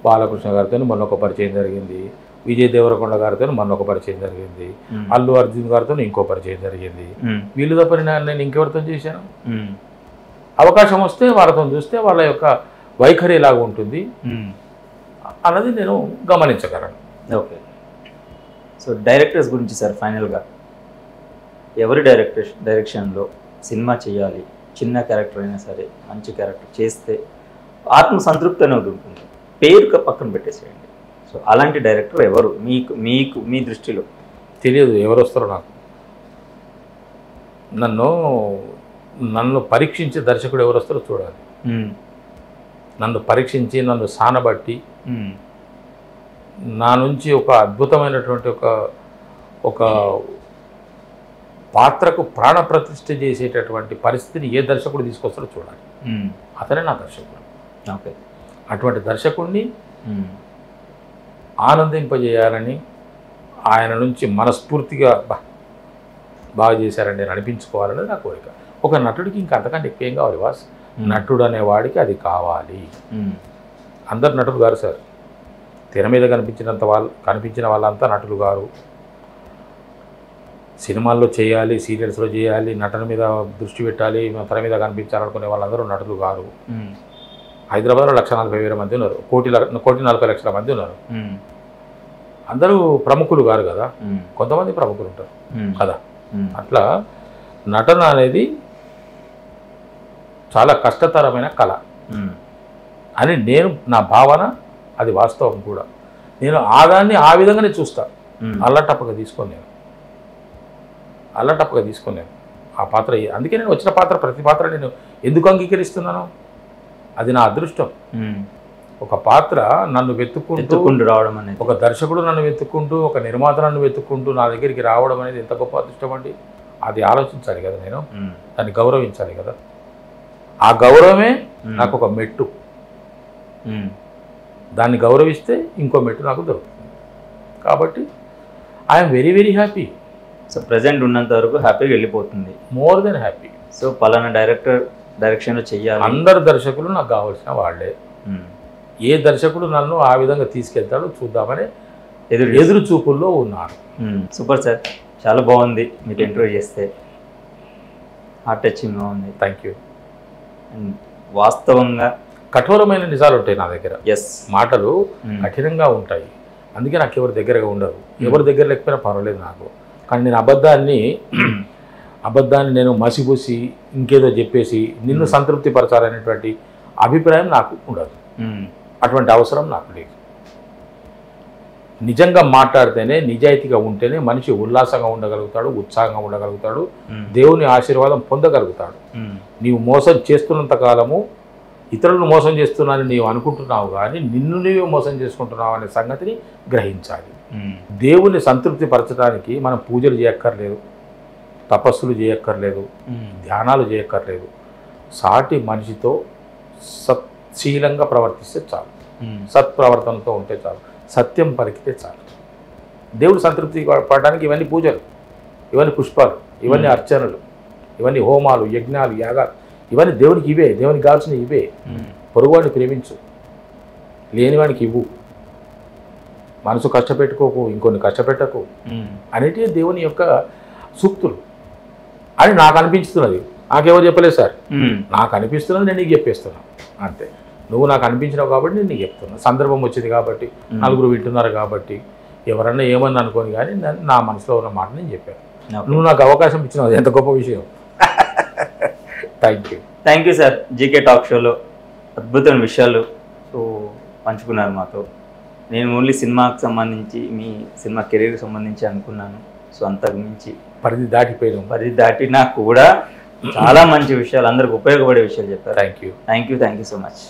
బాలకృష్ణ గారితో మొన్న ఒక పరిచయం జరిగింది, విజయ్ దేవరకొండ గారితో మొన్న ఒక పరిచయం జరిగింది, అల్లు అర్జున్ గారితో ఇంకో పరిచయం జరిగింది. వీళ్ళు తప్ప నేను ఇంకెవరితో చేశాను? అవకాశం వస్తే వాళ్ళతో చూస్తే వాళ్ళ యొక్క వైఖరి ఎలాగ ఉంటుంది అన్నది నేను గమనించగలను. ఓకే. సో డైరెక్టర్స్ గురించి సార్ ఫైనల్గా ఎవరి డైరెక్షన్లో సినిమా చేయాలి, చిన్న క్యారెక్టర్ అయినా సరే మంచి క్యారెక్టర్ చేస్తే ఆత్మసంతృప్తి అనేది ఉంటుంది, పేరుక పక్కన పెట్టేసేయండి. సో అలాంటి డైరెక్టర్ ఎవరు మీకు మీకు మీ దృష్టిలో? తెలియదు ఎవరు వస్తారో నాకు. నన్ను పరీక్షించే దర్శకుడు ఎవరు వస్తారో చూడాలి. నన్ను పరీక్షించి నన్ను సానబట్టి నా నుంచి ఒక అద్భుతమైనటువంటి ఒక పాత్రకు ప్రాణప్రతిష్ఠ చేసేటటువంటి పరిస్థితిని ఏ దర్శకుడు తీసుకొస్తారో చూడాలి. అతనే నా దర్శకుడు. ఓకే. అటువంటి దర్శకుడిని ఆనందింపజేయాలని, ఆయన నుంచి మనస్ఫూర్తిగా బాగా చేశారని నేను అనిపించుకోవాలనేది నా కోరిక. ఒక నటుడికి ఇంకా అంతకంటే ఎక్కువ ఏం కావాలి వాస్? నటుడు అనేవాడికి అది కావాలి. అందరు నటులు గారు సార్. తెర మీద కనిపించిన వాళ్ళంతా నటులు గారు. సినిమాల్లో చేయాలి, సీరియల్స్లో చేయాలి, నటన మీద దృష్టి పెట్టాలి, తెర మీద కనిపించాలనుకునే వాళ్ళందరూ నటులు గారు. హైదరాబాద్లో 1,40,000 మంది ఉన్నారు, 1,40,00,000 మంది ఉన్నారు. అందరూ ప్రముఖులు గారు కదా, కొంతమంది ప్రముఖులు ఉంటారు కదా. అట్లా నటన అనేది చాలా కష్టతరమైన కళ అని నా భావన. అది వాస్తవం కూడా. నేను దాన్ని ఆ విధంగానే చూస్తాను. అల్లటప్పగా తీసుకొని ఆ పాత్ర. అందుకే నేను వచ్చిన పాత్ర, ప్రతి పాత్ర నేను ఎందుకు అంగీకరిస్తున్నాను? అది నా అదృష్టం. ఒక పాత్ర నన్ను వెతుక్కుంటూ రావడం అనేది, ఒక దర్శకుడు నన్ను వెతుక్కుంటూ, ఒక నిర్మాత నన్ను వెతుక్కుంటూ నా దగ్గరికి రావడం అనేది ఎంత గొప్ప అదృష్టం అండి. అది ఆలోచించాలి కదా, నేను దాన్ని గౌరవించాలి కదా. ఆ గౌరవమే నాకు ఒక మెట్టు. దాన్ని గౌరవిస్తే ఇంకో మెట్టు నాకు దొరుకుతుంది. కాబట్టి I'm very very happy. So present ఉన్నంత వరకు హ్యాపీగా వెళ్ళిపోతుంది. More than happy. సో పలానా డైరెక్షన్లో చెయ్యాలి. అందరు దర్శకులు నాకు కావాల్సిన వాళ్ళే. ఏ దర్శకుడు నన్ను ఆ విధంగా తీసుకెళ్తాడో చూద్దామని ఎదురు చూపుల్లో ఉన్నారు. సూపర్ సార్, చాలా బాగుంది మీరు ఇంటర్వ్యూ చేస్తే. హార్ట్ టచింగ్గా ఉంది. Thank you. అండ్ వాస్తవంగా కఠోరమైన నిజాలు ఉంటాయి నా దగ్గర. మాటలు కఠినంగా ఉంటాయి. అందుకే నాకు ఎవరి దగ్గరగా ఉండరు. ఎవరి దగ్గర లేకపోయినా పర్వాలేదు నాకు. కానీ నేను అబద్ధాన్ని నేను మసిపూసి ఇంకేదో చెప్పేసి నిన్ను సంతృప్తి పరచాలనేటువంటి అభిప్రాయం నాకు ఉండదు. అటువంటి అవసరం నాకు లేదు. నిజంగా మాట్లాడితేనే, నిజాయితీగా ఉంటేనే మనిషి ఉల్లాసంగా ఉండగలుగుతాడు, ఉత్సాహంగా ఉండగలుగుతాడు, దేవుని ఆశీర్వాదం పొందగలుగుతాడు. నీవు మోసం చేస్తున్నంత కాలము ఇతరులను మోసం చేస్తున్నానని నీవు అనుకుంటున్నావు, కానీ నిన్ను నీవు మోసం చేసుకుంటున్నావు అనే సంగతిని గ్రహించాలి. దేవుని సంతృప్తి పరచడానికి మనం పూజలు చేయక్కర్లేదు, తపస్సులు చేయక్కర్లేదు, ధ్యానాలు చేయక్కర్లేదు. సాటి మనిషితో సత్శీలంగా ప్రవర్తిస్తే చాలు, సత్ప్రవర్తనతో ఉంటే చాలు, సత్యం పలికితే చాలు. దేవుడు సంతృప్తి పడడానికి ఇవన్నీ పూజలు, ఇవన్నీ పుష్పాలు, ఇవన్నీ అర్చనలు, ఇవన్నీ హోమాలు, యజ్ఞాలు, యాగాలు, ఇవన్నీ దేవునికి ఇవే. దేవునికి కావాల్సిన ఇవే. పొరుగువాడిని ప్రేమించు, లేనివాడికి ఇవ్వు, మనసు కష్టపెట్టుకోకు, ఇంకొన్ని కష్టపెట్టకు అనేటివి దేవుని యొక్క సూక్తులు అని నాకు అనిపిస్తున్నది. నాకెవరు చెప్పలేదు సార్, నాకు అనిపిస్తున్నది, నేను నీకు చెప్పేస్తున్నాను అంతే. నువ్వు నాకు అనిపించినావు కాబట్టి నేను నీకు చెప్తున్నా. సందర్భం వచ్చింది కాబట్టి, నలుగురు వింటున్నారు కాబట్టి, ఎవరన్నా ఏమన్నా అనుకోని, కానీ నా మనసులో ఉన్న మాట నేను చెప్పాను. నువ్వు నాకు అవకాశం ఇచ్చినావు, ఎంత గొప్ప విషయం. Thank you sir. GK talk షోలో అద్భుతమైన విషయాలు పంచుకున్నారు మాతో. నేను ఓన్లీ సినిమాకి సంబంధించి, మీ సినిమా కెరీర్కి సంబంధించి అనుకున్నాను. సో అంతకు మించి పరిధి దాటినా కూడా చాలా మంచి విషయాలు, అందరికి ఉపయోగపడే విషయాలు చెప్పారు. Thank you so much.